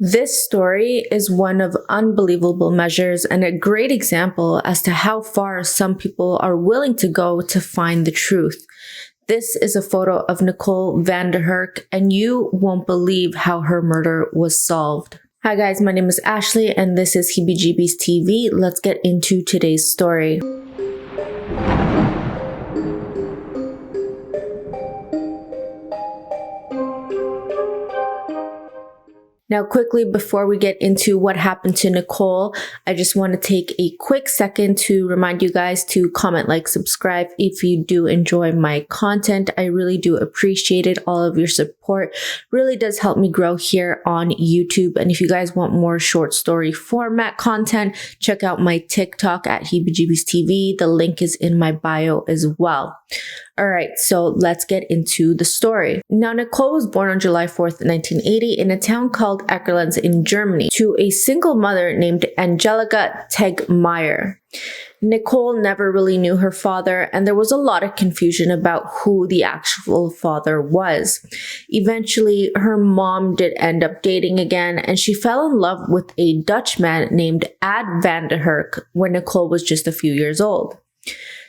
This story is one of unbelievable measures and a great example as to how far some people are willing to go to find the truth. This is a photo of Nicole Van Den Hurk, and you won't believe how her murder was solved. Hi guys, my name is Ashley and this is Heebie-Jeebies TV. Let's get into today's story. Now, quickly, before we get into what happened to Nicole, I just want to take a quick second to remind you guys to comment, like, subscribe if you do enjoy my content. I really do appreciate it. All of your support really does help me grow here on YouTube. And if you guys want more short story format content, check out my TikTok at Heebie-Jeebies TV. The link is in my bio as well. All right, so let's get into the story. Now, Nicole was born on July 4th, 1980 in a town called Eckerlands in Germany to a single mother named Angelika Tegmeyer. Nicole never really knew her father, and there was a lot of confusion about who the actual father was. Eventually, her mom did end up dating again, and she fell in love with a Dutch man named Ad van den Hurk when Nicole was just a few years old.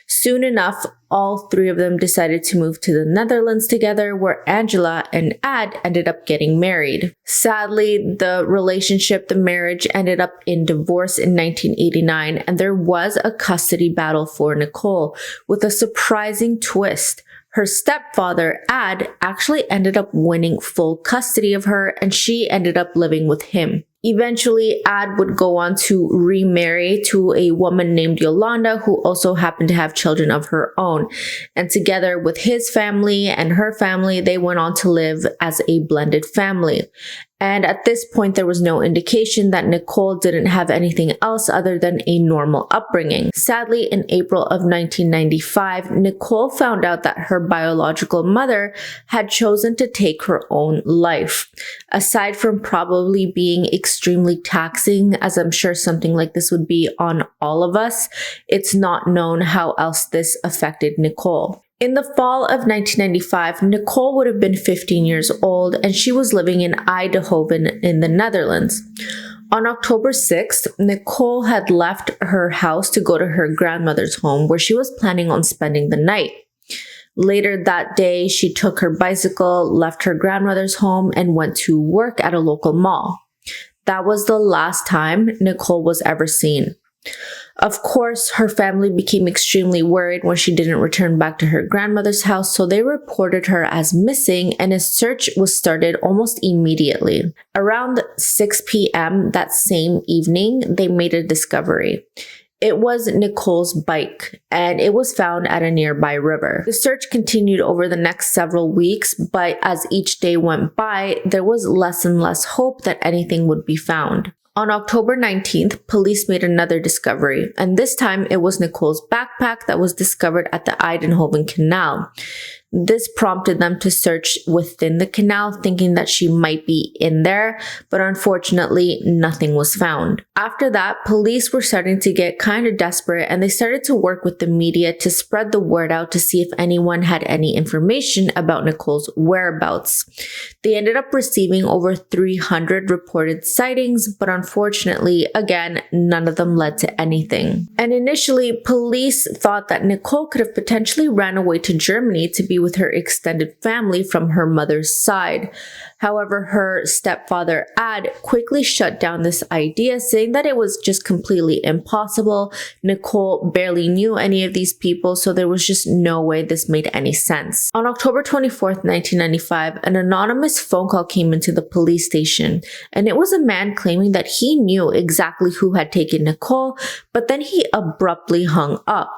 Soon enough, all three of them decided to move to the Netherlands together, where Angela and Ad ended up getting married. Sadly, the marriage ended up in divorce in 1989, and there was a custody battle for Nicole, with a surprising twist. Her stepfather, Ad, actually ended up winning full custody of her, and she ended up living with him. Eventually, Ad would go on to remarry to a woman named Yolanda, who also happened to have children of her own. And together with his family and her family, they went on to live as a blended family. And at this point, there was no indication that Nicole didn't have anything else other than a normal upbringing. Sadly, in April of 1995, Nicole found out that her biological mother had chosen to take her own life. Aside from probably being extremely taxing, as I'm sure something like this would be on all of us, it's not known how else this affected Nicole. In the fall of 1995, Nicole would have been 15 years old, and she was living in Eindhoven in the Netherlands. On October 6th, Nicole had left her house to go to her grandmother's home, where she was planning on spending the night. Later that day, she took her bicycle, left her grandmother's home, and went to work at a local mall. That was the last time Nicole was ever seen. Of course, her family became extremely worried when she didn't return back to her grandmother's house, so they reported her as missing, and a search was started almost immediately. Around 6 p.m. that same evening, they made a discovery. It was Nicole's bike, and it was found at a nearby river. The search continued over the next several weeks, but as each day went by, there was less and less hope that anything would be found. On October 19th, police made another discovery, and this time it was Nicole's backpack that was discovered at the Eindhoven Canal. This prompted them to search within the canal, thinking that she might be in there, but unfortunately, nothing was found. After that, police were starting to get kind of desperate, and they started to work with the media to spread the word out to see if anyone had any information about Nicole's whereabouts. They ended up receiving over 300 reported sightings, but unfortunately, again, none of them led to anything. And initially, police thought that Nicole could have potentially ran away to Germany to be with her extended family from her mother's side. However, her stepfather, Ad, quickly shut down this idea, saying that it was just completely impossible. Nicole barely knew any of these people, so there was just no way this made any sense. On October 24th, 1995, an anonymous phone call came into the police station, and it was a man claiming that he knew exactly who had taken Nicole, but then he abruptly hung up.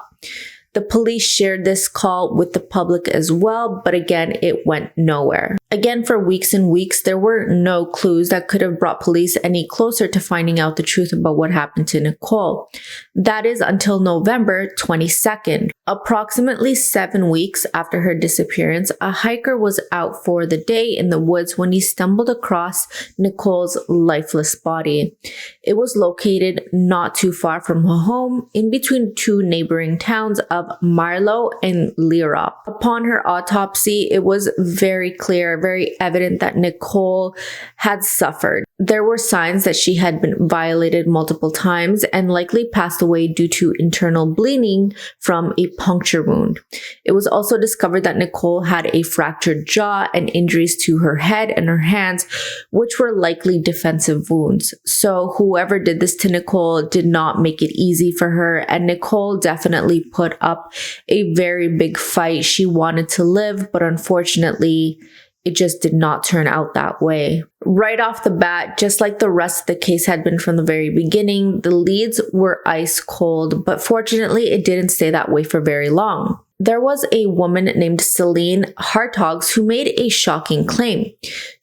The police shared this call with the public as well, but again, it went nowhere. Again, for weeks and weeks, there were no clues that could have brought police any closer to finding out the truth about what happened to Nicole. That is until November 22nd. Approximately 7 weeks after her disappearance, a hiker was out for the day in the woods when he stumbled across Nicole's lifeless body. It was located not too far from her home, in between two neighboring towns of Marlo and Lierop. Upon her autopsy, it was very clear very evident that Nicole had suffered. There were signs that she had been violated multiple times and likely passed away due to internal bleeding from a puncture wound. It was also discovered that Nicole had a fractured jaw and injuries to her head and her hands, which were likely defensive wounds. So whoever did this to Nicole did not make it easy for her, and Nicole definitely put up a very big fight. She wanted to live, but unfortunately, it just did not turn out that way. Right off the bat, just like the rest of the case had been from the very beginning, the leads were ice cold, but fortunately, it didn't stay that way for very long. There was a woman named Celine Hartogs who made a shocking claim.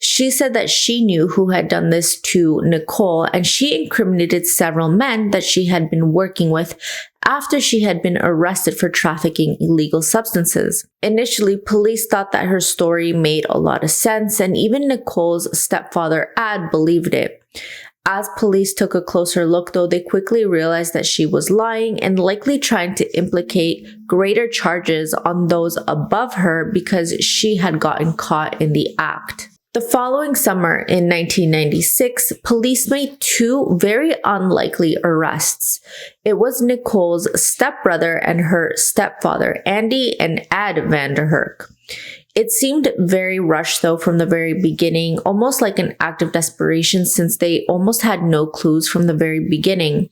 She said that she knew who had done this to Nicole, and she incriminated several men that she had been working with after she had been arrested for trafficking illegal substances. Initially, police thought that her story made a lot of sense, and even Nicole's stepfather, Ad, believed it. As police took a closer look, though, they quickly realized that she was lying and likely trying to implicate greater charges on those above her because she had gotten caught in the act. The following summer in 1996, police made two very unlikely arrests. It was Nicole's stepbrother and her stepfather, Andy and Ad Van Den Hurk. It seemed very rushed though from the very beginning, almost like an act of desperation since they almost had no clues from the very beginning.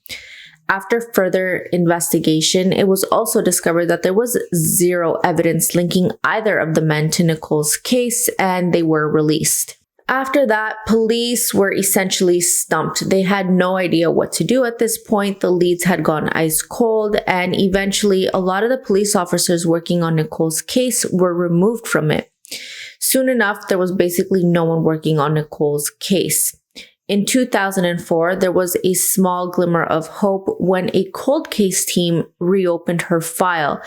After further investigation, it was also discovered that there was zero evidence linking either of the men to Nicole's case, and they were released. After that, police were essentially stumped. They had no idea what to do at this point. The leads had gone ice cold, and eventually a lot of the police officers working on Nicole's case were removed from it. Soon enough, there was basically no one working on Nicole's case. In 2004, there was a small glimmer of hope when a cold case team reopened her file.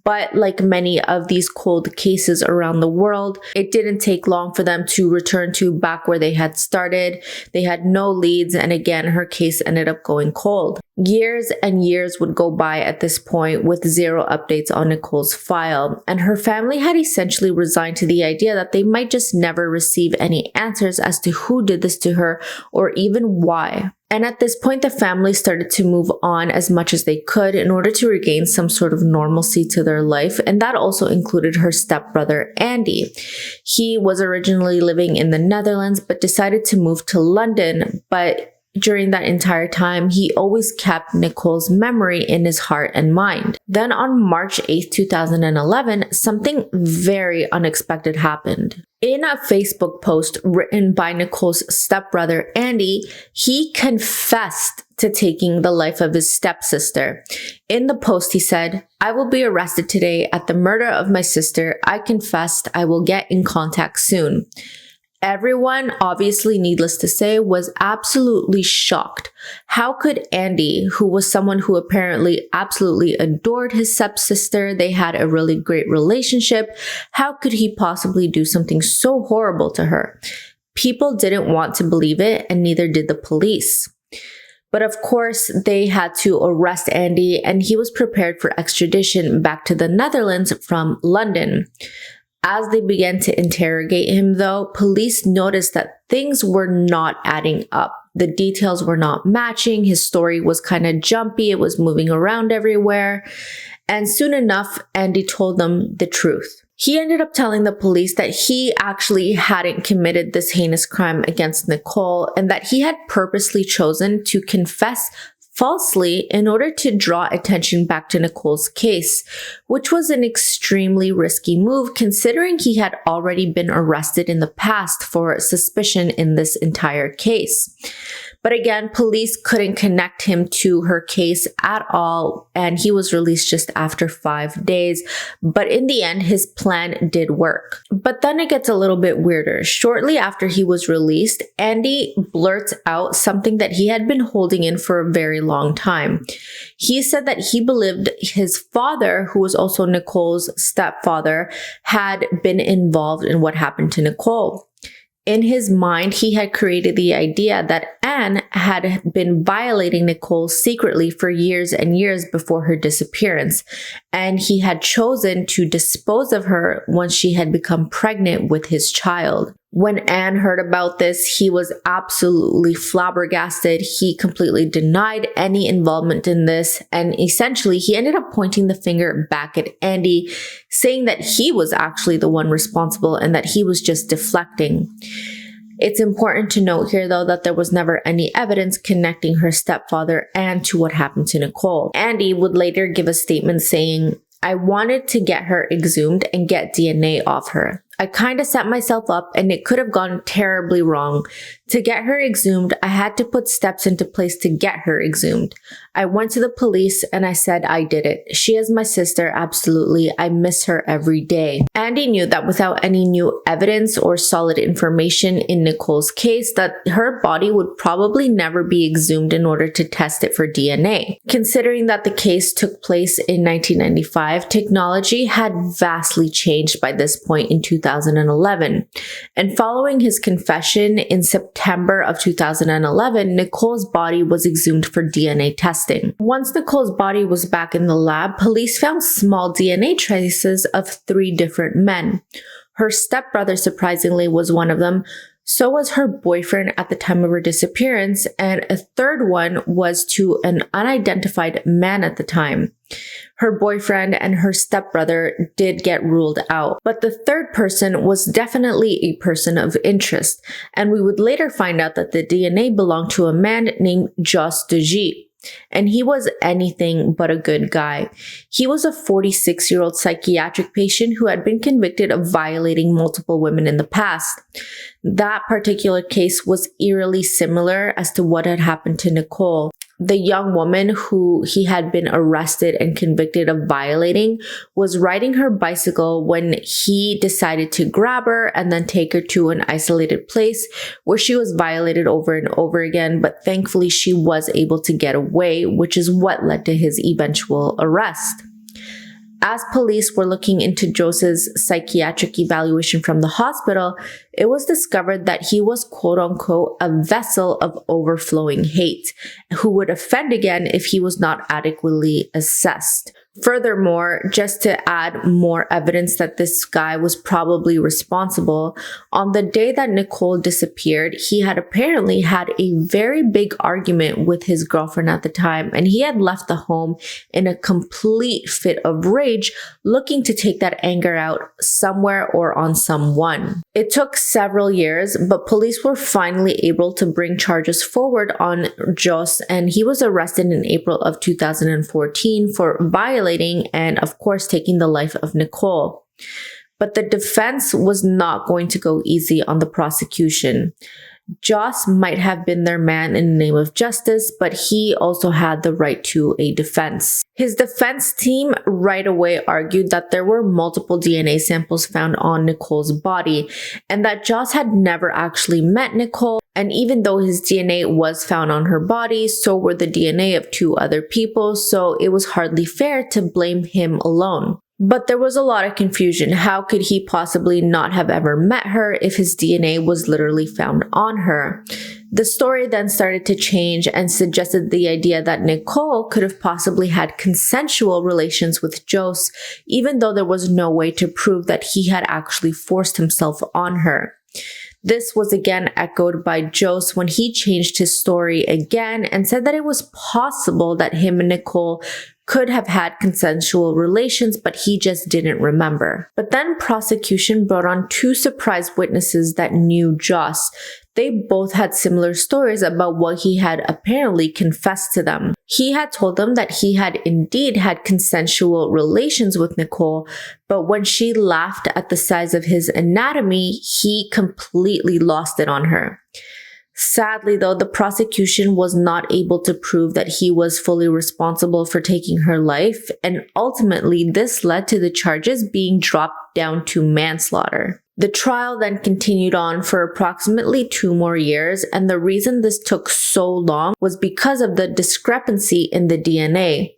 But like many of these cold cases around the world, it didn't take long for them to return to back where they had started. They had no leads, and again, her case ended up going cold. Years and years would go by at this point with zero updates on Nicole's file, and her family had essentially resigned to the idea that they might just never receive any answers as to who did this to her or even why. And at this point, the family started to move on as much as they could in order to regain some sort of normalcy to their life, and that also included her stepbrother, Andy. He was originally living in the Netherlands, but decided to move to London, but during that entire time, he always kept Nicole's memory in his heart and mind. Then on March 8th, 2011, something very unexpected happened. In a Facebook post written by Nicole's stepbrother, Andy, he confessed to taking the life of his stepsister. In the post, he said, "I will be arrested today at the murder of my sister. I confessed. I will get in contact soon." Everyone, obviously needless to say, was absolutely shocked. How could Andy, who was someone who apparently absolutely adored his stepsister, they had a really great relationship, how could he possibly do something so horrible to her? People didn't want to believe it, and neither did the police. But of course, they had to arrest Andy, and he was prepared for extradition back to the Netherlands from London. As they began to interrogate him, though, police noticed that things were not adding up. The details were not matching. His story was kind of jumpy. It was moving around everywhere. And soon enough, Andy told them the truth. He ended up telling the police that he actually hadn't committed this heinous crime against Nicole, and that he had purposely chosen to confess falsely in order to draw attention back to Nicole's case, which was an extremely risky move considering he had already been arrested in the past for suspicion in this entire case. But again, police couldn't connect him to her case at all, and he was released just after 5 days. But in the end, his plan did work. But then it gets a little bit weirder. Shortly after he was released, Andy blurts out something that he had been holding in for a very long time. He said that he believed his father, who was also Nicole's stepfather, had been involved in what happened to Nicole. In his mind, he had created the idea that Anne had been violating Nicole secretly for years and years before her disappearance, and he had chosen to dispose of her once she had become pregnant with his child. When Anne heard about this, he was absolutely flabbergasted. He completely denied any involvement in this, and essentially he ended up pointing the finger back at Andy, saying that he was actually the one responsible and that he was just deflecting. It's important to note here, though, that there was never any evidence connecting her stepfather and to what happened to Nicole. Andy would later give a statement saying, "I wanted to get her exhumed and get DNA off her. I kind of set myself up and it could have gone terribly wrong. To get her exhumed, I had to put steps into place to get her exhumed. I went to the police and I said I did it. She is my sister, absolutely. I miss her every day." Andy knew that without any new evidence or solid information in Nicole's case, that her body would probably never be exhumed in order to test it for DNA. Considering that the case took place in 1995, technology had vastly changed by this point in 2011. And following his confession in September of 2011, Nicole's body was exhumed for DNA testing. Once Nicole's body was back in the lab, police found small DNA traces of 3 different men. Her stepbrother, surprisingly, was one of them. So was her boyfriend at the time of her disappearance, and a third one was to an unidentified man at the time. Her boyfriend and her stepbrother did get ruled out, but the third person was definitely a person of interest, and we would later find out that the DNA belonged to a man named Jos de G. And he was anything but a good guy. He was a 46-year-old psychiatric patient who had been convicted of violating multiple women in the past. That particular case was eerily similar as to what had happened to Nicole. The young woman who he had been arrested and convicted of violating was riding her bicycle when he decided to grab her and then take her to an isolated place where she was violated over and over again, but thankfully she was able to get away, which is what led to his eventual arrest. As police were looking into Jos's psychiatric evaluation from the hospital, it was discovered that he was quote-unquote a vessel of overflowing hate, who would offend again if he was not adequately assessed. Furthermore, just to add more evidence that this guy was probably responsible, on the day that Nicole disappeared, he had apparently had a very big argument with his girlfriend at the time, and he had left the home in a complete fit of rage, looking to take that anger out somewhere or on someone. It took several years, but police were finally able to bring charges forward on Jos, and he was arrested in April of 2014 for violating and, of course, taking the life of Nicole. But the defense was not going to go easy on the prosecution. Jos might have been their man in the name of justice, but he also had the right to a defense. His defense team right away argued that there were multiple DNA samples found on Nicole's body, and that Jos had never actually met Nicole. And even though his DNA was found on her body, so were the DNA of 2 other people, so it was hardly fair to blame him alone. But there was a lot of confusion. How could he possibly not have ever met her if his DNA was literally found on her? The story then started to change and suggested the idea that Nicole could have possibly had consensual relations with Jos, even though there was no way to prove that he had actually forced himself on her. This was again echoed by Jos when he changed his story again and said that it was possible that him and Nicole could have had consensual relations, but he just didn't remember. But then prosecution brought on 2 surprise witnesses that knew Jos. They both had similar stories about what he had apparently confessed to them. He had told them that he had indeed had consensual relations with Nicole, but when she laughed at the size of his anatomy, he completely lost it on her. Sadly, though, the prosecution was not able to prove that he was fully responsible for taking her life, and ultimately this led to the charges being dropped down to manslaughter. The trial then continued on for approximately 2 more years, and the reason this took so long was because of the discrepancy in the DNA.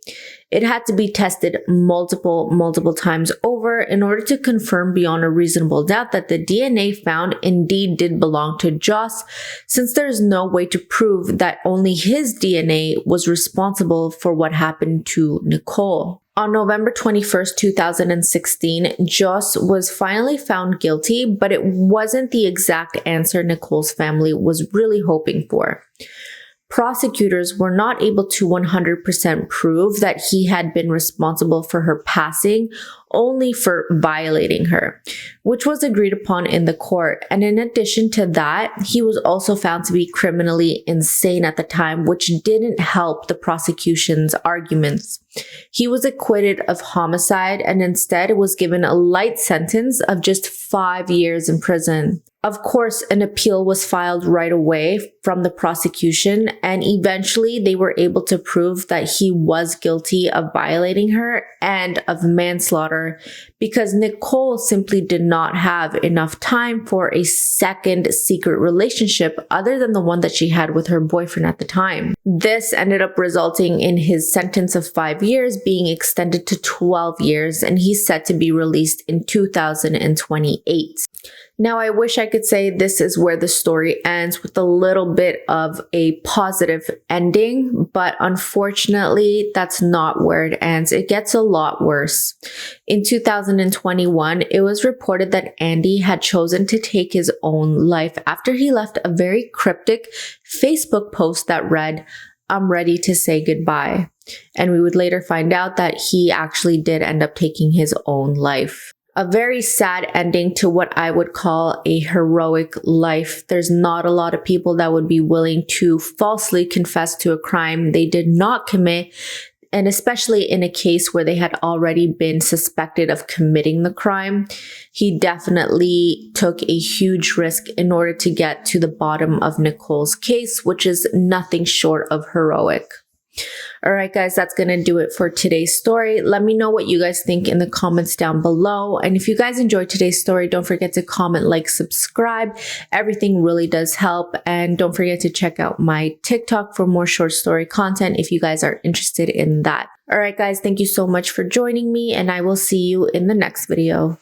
It had to be tested multiple times over in order to confirm beyond a reasonable doubt that the DNA found indeed did belong to Joss, since there is no way to prove that only his DNA was responsible for what happened to Nicole. On November 21st, 2016, Joss was finally found guilty, but it wasn't the exact answer Nicole's family was really hoping for. Prosecutors were not able to 100% prove that he had been responsible for her passing, only for violating her, which was agreed upon in the court. And in addition to that, he was also found to be criminally insane at the time, which didn't help the prosecution's arguments. He was acquitted of homicide and instead was given a light sentence of just 5 years in prison. Of course, an appeal was filed right away from the prosecution, and eventually they were able to prove that he was guilty of violating her and of manslaughter, because Nicole simply did not have enough time for a second secret relationship other than the one that she had with her boyfriend at the time. This ended up resulting in his sentence of 5 years being extended to 12 years, and he's set to be released in 2028. Now, I wish I could say this is where the story ends with a little bit of a positive ending, but unfortunately, that's not where it ends. It gets a lot worse. In 2021, it was reported that Andy had chosen to take his own life after he left a very cryptic Facebook post that read, "I'm ready to say goodbye." And we would later find out that he actually did end up taking his own life. A very sad ending to what I would call a heroic life. There's not a lot of people that would be willing to falsely confess to a crime they did not commit, and especially in a case where they had already been suspected of committing the crime. He definitely took a huge risk in order to get to the bottom of Nicole's case, which is nothing short of heroic. All right, guys, that's going to do it for today's story. Let me know what you guys think in the comments down below. And if you guys enjoyed today's story, don't forget to comment, like, subscribe. Everything really does help. And don't forget to check out my TikTok for more short story content if you guys are interested in that. All right, guys, thank you so much for joining me, and I will see you in the next video.